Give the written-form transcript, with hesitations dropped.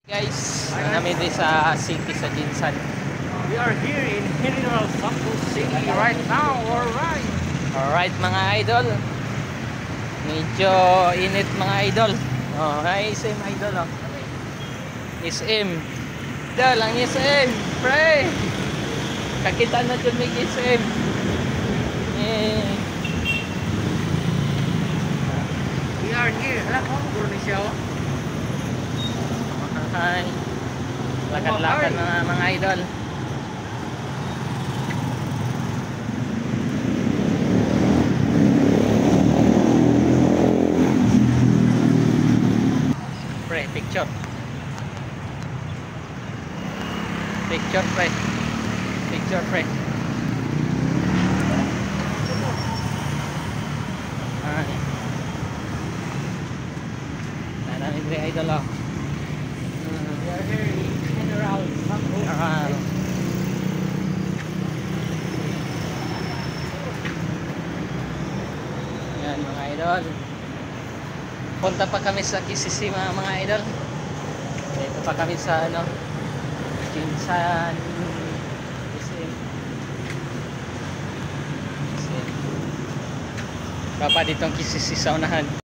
Guys, namin din sa city sa Jinsan. We are here in General Santos City right now. Alright mga idol. Medyo init mga idol. Oh, hi SM idol oh. SM. Idol, ang SM. Pre. Kakita na dyan may SM. Eh. We are here. Alam mo, guro siya oh. Hi. Lakad-lakad mga idol. Pre, picture. Picture, pre. Picture, pre. Hi. Namin pre idol oh. We are here in General Santos. Yan mga idol. Punta pa kami sa KCC mga idol. Dito pa kami sa ano, Jinsan. Papa ditong KCC sa unahan.